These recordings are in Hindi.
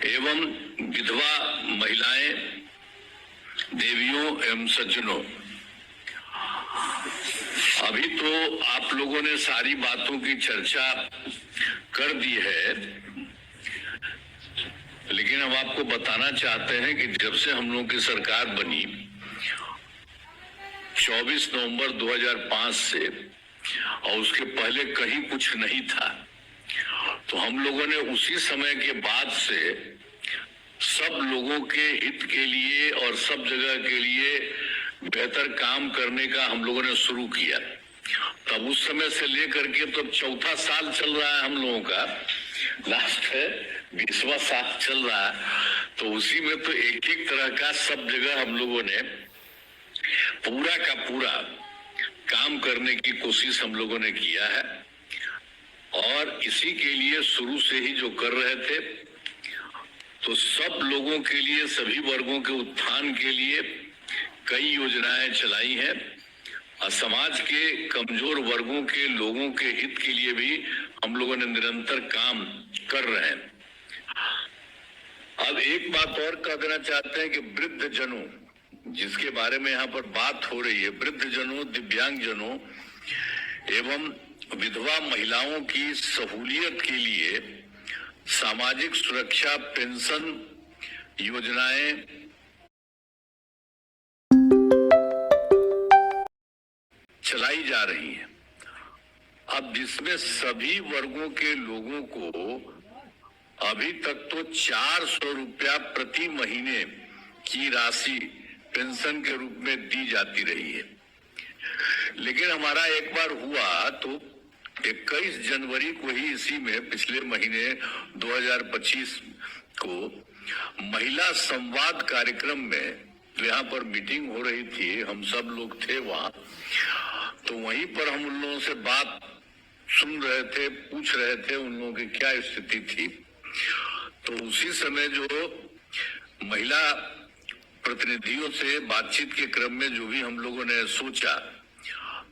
एवं विधवा महिलाएं, देवियों एवं सज्जनों, अभी तो आप लोगों ने सारी बातों की चर्चा कर दी है, लेकिन हम आपको बताना चाहते हैं कि जब से हम लोगों की सरकार बनी 24 नवंबर 2005 से, और उसके पहले कहीं कुछ नहीं था, तो हम लोगों ने उसी समय के बाद से सब लोगों के हित के लिए और सब जगह के लिए बेहतर काम करने का हम लोगों ने शुरू किया। तब उस समय से लेकर के तो चौथा साल चल रहा है हम लोगों का, लास्ट है 20वां साल चल रहा है। तो उसी में तो एक एक तरह का सब जगह हम लोगों ने पूरा का पूरा काम करने की कोशिश हम लोगों ने किया है, और इसी के लिए शुरू से ही जो कर रहे थे, तो सब लोगों के लिए, सभी वर्गों के उत्थान के लिए कई योजनाएं चलाई हैं, और समाज के कमजोर वर्गों के लोगों के हित के लिए भी हम लोगों ने निरंतर काम कर रहे हैं। अब एक बात और कह देना चाहते हैं कि वृद्ध जनों, जिसके बारे में यहाँ पर बात हो रही है, वृद्ध जनों, दिव्यांग जनों एवं विधवा महिलाओं की सहूलियत के लिए सामाजिक सुरक्षा पेंशन योजनाएं चलाई जा रही हैं। अब जिसमें सभी वर्गों के लोगों को अभी तक तो 400 रुपया प्रति महीने की राशि पेंशन के रूप में दी जाती रही है, लेकिन हमारा एक बार हुआ तो 21 जनवरी को ही, इसी में पिछले महीने 2025 को महिला संवाद कार्यक्रम में, तो यहाँ पर मीटिंग हो रही थी, हम सब लोग थे वहाँ, तो वहीं पर हम उन लोगों से बात सुन रहे थे, पूछ रहे थे उन लोगों की क्या स्थिति थी। तो उसी समय जो महिला प्रतिनिधियों से बातचीत के क्रम में जो भी हम लोगों ने सोचा,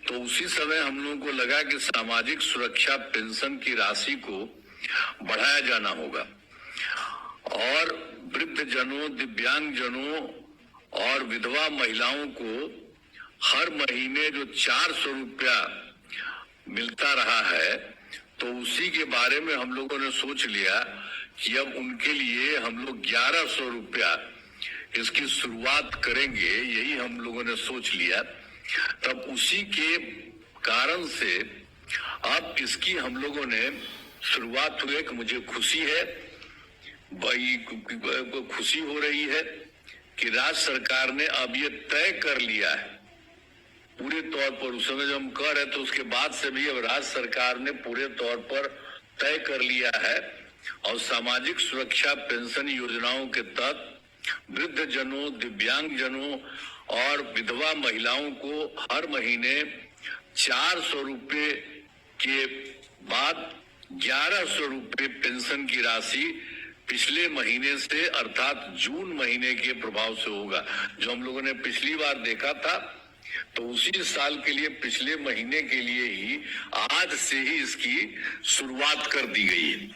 तो उसी समय हम लोगों को लगा कि सामाजिक सुरक्षा पेंशन की राशि को बढ़ाया जाना होगा, और वृद्ध जनों, दिव्यांग जनों और विधवा महिलाओं को हर महीने जो 400 रुपया मिलता रहा है, तो उसी के बारे में हम लोगों ने सोच लिया कि अब उनके लिए हम लोग 1100 रुपया इसकी शुरुआत करेंगे, यही हम लोगों ने सोच लिया। तब उसी के कारण से अब इसकी हम लोगों ने शुरुआत हुई कि मुझे खुशी है, खुशी हो रही है कि राज्य सरकार ने अब ये तय कर लिया है पूरे तौर पर। उस समय जब हम कह रहे थे उसके बाद से भी अब राज्य सरकार ने पूरे तौर पर तय कर लिया है, और सामाजिक सुरक्षा पेंशन योजनाओं के तहत वृद्ध जनों, दिव्यांग जनों और विधवा महिलाओं को हर महीने 400 रुपये के बाद 1100 रुपये पेंशन की राशि पिछले महीने से, अर्थात जून महीने के प्रभाव से होगा। जो हम लोगों ने पिछली बार देखा था, तो उसी साल के लिए पिछले महीने के लिए ही आज से ही इसकी शुरुआत कर दी गई है,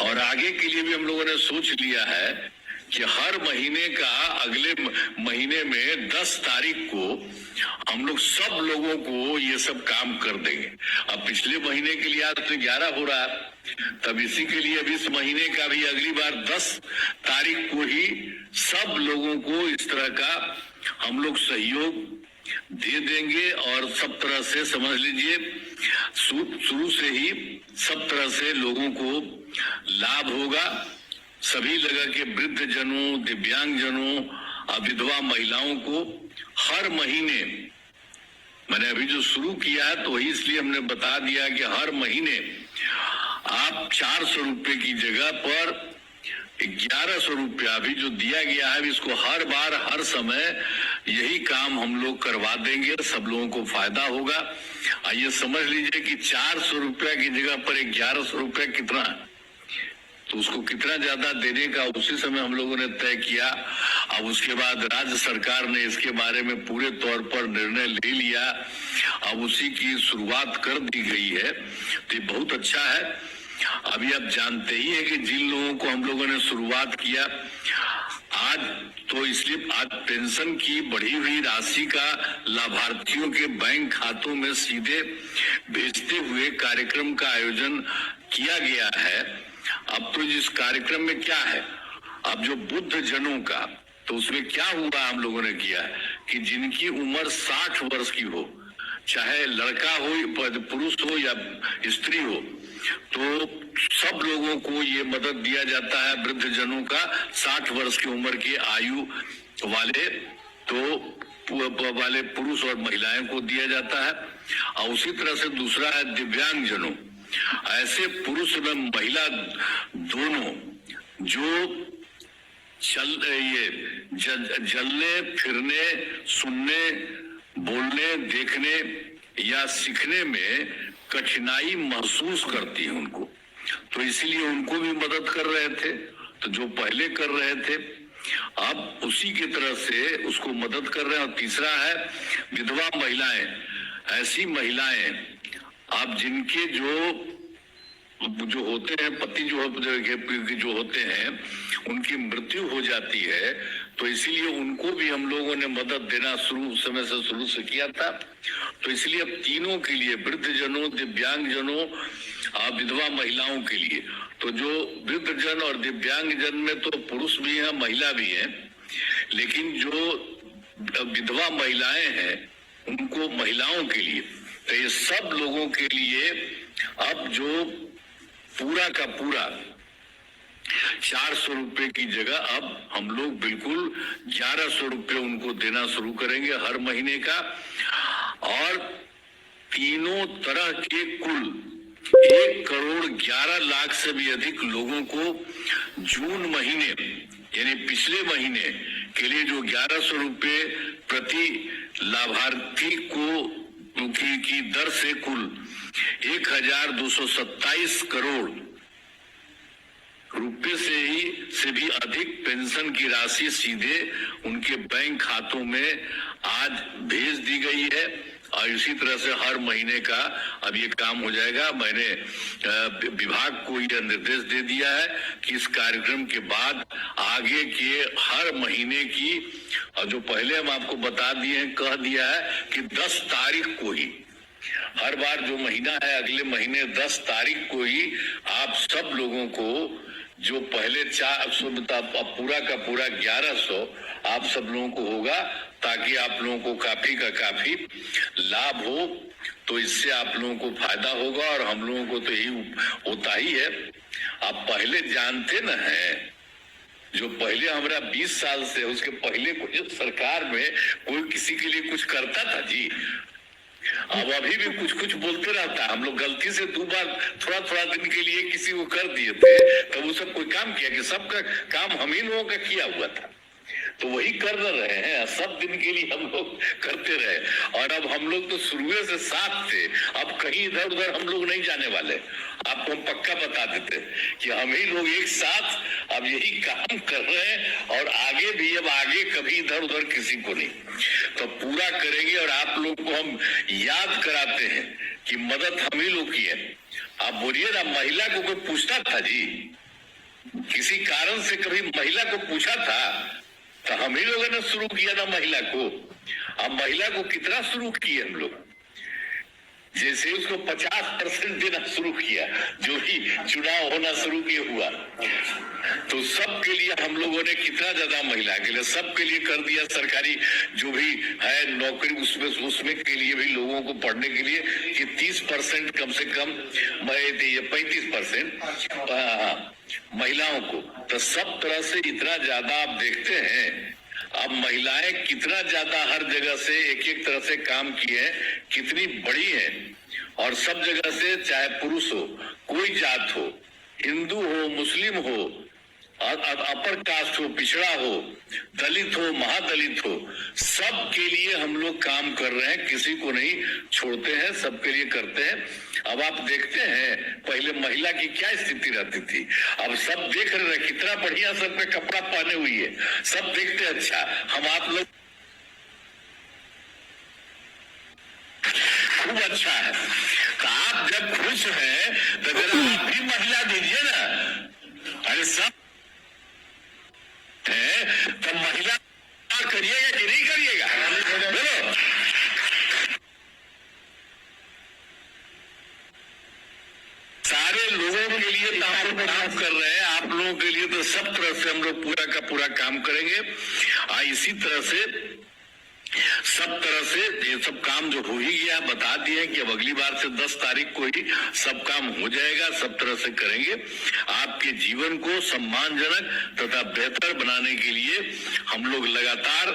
और आगे के लिए भी हम लोगों ने सोच लिया है कि हर महीने का अगले महीने में 10 तारीख को हम लोग सब लोगों को ये सब काम कर देंगे। अब पिछले महीने के लिए आज तो 11 हो रहा है, तब इसी के लिए अभी इस महीने का भी अगली बार 10 तारीख को ही सब लोगों को इस तरह का हम लोग सहयोग दे देंगे, और सब तरह से समझ लीजिए शुरू से ही सब तरह से लोगों को लाभ होगा। सभी जगह के वृद्ध जनों, दिव्यांग जनों और विधवा महिलाओं को हर महीने, मैंने अभी जो शुरू किया है तो वही इसलिए हमने बता दिया कि हर महीने आप 400 रुपये की जगह पर 1100 रुपया भी जो दिया गया है, इसको हर बार हर समय यही काम हम लोग करवा देंगे, सब लोगों को फायदा होगा। ये समझ लीजिए कि 400 रुपया की जगह पर 1100 रुपया कितना है, तो उसको कितना ज्यादा देने का उसी समय हम लोगों ने तय किया। अब उसके बाद राज्य सरकार ने इसके बारे में पूरे तौर पर निर्णय ले लिया, अब उसी की शुरुआत कर दी गई है, तो ये बहुत अच्छा है। अभी आप जानते ही है कि जिन लोगों को हम लोगों ने शुरुआत किया आज, तो इसलिए आज पेंशन की बढ़ी हुई राशि का लाभार्थियों के बैंक खातों में सीधे भेजते हुए कार्यक्रम का आयोजन किया गया है। अब तो इस कार्यक्रम में क्या है, अब जो बुद्ध जनों का, तो उसमें क्या हुआ, हम लोगों ने किया कि जिनकी उम्र 60 वर्ष की हो, चाहे लड़का हो, पुरुष हो या स्त्री हो, तो सब लोगों को ये मदद दिया जाता है। वृद्ध जनों का 60 वर्ष की उम्र की आयु वाले वाले पुरुष और महिलाएं को दिया जाता है। और उसी तरह से दूसरा है दिव्यांग जनों, ऐसे पुरुष व महिला दोनों जो जलने फिरने, सुनने, बोलने, देखने या सीखने में कठिनाई महसूस करती है उनको, तो इसीलिए उनको भी मदद कर रहे थे। तो जो पहले कर रहे थे अब उसी की तरह से उसको मदद कर रहे हैं। और तीसरा है विधवा महिलाएं, ऐसी महिलाएं आप जिनके जो होते हैं पति जो होते हैं उनकी मृत्यु हो जाती है, तो इसीलिए उनको भी हम लोगों ने मदद देना शुरू से किया था। तो इसलिए अब तीनों के लिए, वृद्ध जनों, दिव्यांग जनों और विधवा महिलाओं के लिए, तो जो वृद्ध जन और दिव्यांग जन में तो पुरुष भी हैं, महिला भी हैं, लेकिन जो विधवा महिलाएं हैं उनको, महिलाओं के लिए, तो ये सब लोगों के लिए अब जो पूरा का पूरा 400 रुपए की जगह अब हम लोग बिल्कुल 1100 रुपए उनको देना शुरू करेंगे हर महीने का। और तीनों तरह के कुल 1,11,00,000 से भी अधिक लोगों को जून महीने यानी पिछले महीने के लिए जो 1100 रुपए प्रति लाभार्थी को की दर से कुल 1,227 करोड़ रुपए से भी अधिक पेंशन की राशि सीधे उनके बैंक खातों में आज भेज दी गई है। और इसी तरह से हर महीने का अब ये काम हो जाएगा। मैंने विभाग को यह निर्देश दे दिया है कि इस कार्यक्रम के बाद आगे के हर महीने की, और जो पहले हम आपको बता दिए हैं, कह दिया है कि 10 तारीख को ही, हर बार जो महीना है अगले महीने 10 तारीख को ही आप सब लोगों को जो पहले 400 पूरा का पूरा 1100 आप सब लोगों को होगा, ताकि आप लोगों को काफी का काफी लाभ हो। तो इससे आप लोगों को फायदा होगा और हम लोगों को तो यही होता ही है। आप पहले जानते न हैं, जो पहले हमारा 20 साल से, उसके पहले कोई सरकार में कोई किसी के लिए कुछ करता था जी। अब अभी भी कुछ कुछ बोलते रहता है। हम लोग गलती से 2 बार थोड़ा थोड़ा दिन के लिए किसी को कर दिए थे, तो वो सब कोई काम किया कि सबका काम हम ही लोगों का किया हुआ था, तो वही कर रहे हैं। सब दिन के लिए हम लोग करते रहे। और अब हम लोग तो शुरू से साथ थे, अब कहीं इधर उधर हम लोग नहीं जाने वाले। आपको हम पक्का बता देते कि हम ही लोग एक साथ अब यही काम कर रहे हैं और आगे भी, अब आगे कभी इधर उधर किसी को नहीं, तो पूरा करेंगे। और आप लोग को हम याद कराते हैं कि मदद हम ही लोग की है। आप बोलिए ना, महिला को कोई पूछता था जी? किसी कारण से कभी महिला को पूछा था? तो हम ही लोगों ने शुरू किया ना महिला को। अब महिला को कितना शुरू किए हम लोग, जैसे उसको 50% देना शुरू किया, जो भी चुनाव होना शुरू किया हुआ, तो सबके लिए हम लोगों ने कितना ज्यादा महिला के लिए सबके लिए कर दिया। सरकारी जो भी है नौकरी, उसमें के लिए भी लोगों को पढ़ने के लिए कि 30% कम से कम, 35% महिलाओं को। तो सब तरह से इतना ज्यादा आप देखते हैं अब महिलाएं कितना ज्यादा हर जगह से एक एक तरह से काम किए हैं, कितनी बड़ी है। और सब जगह से, चाहे पुरुष हो, कोई जात हो, हिंदू हो, मुस्लिम हो, अपर कास्ट हो, पिछड़ा हो, दलित हो, महादलित हो, सब के लिए हम लोग काम कर रहे हैं, किसी को नहीं छोड़ते हैं, सबके लिए करते हैं। अब आप देखते हैं पहले महिला की क्या स्थिति रहती थी, अब सब देख रहे हैं कितना बढ़िया सब पे कपड़ा पहने हुई है, सब देखते अच्छा। हम आप लोग खूब अच्छा है, तो आप जब खुश हैं तो जरा आप भी महिला दीजिए ना। अरे सब है तो महिला करिएगा कि नहीं करिएगा, बोलो। सारे लोगों के लिए तो हम लोग काम कर रहे हैं, आप लोगों के लिए तो सब तरह से हम लोग पूरा का पूरा काम करेंगे। इसी तरह से सब तरह से ये सब काम जो हो ही गया, बता दिए कि अब अगली बार से 10 तारीख को ही सब काम हो जाएगा, सब तरह से करेंगे। आपके जीवन को सम्मानजनक तथा बेहतर बनाने के लिए हम लोग लगातार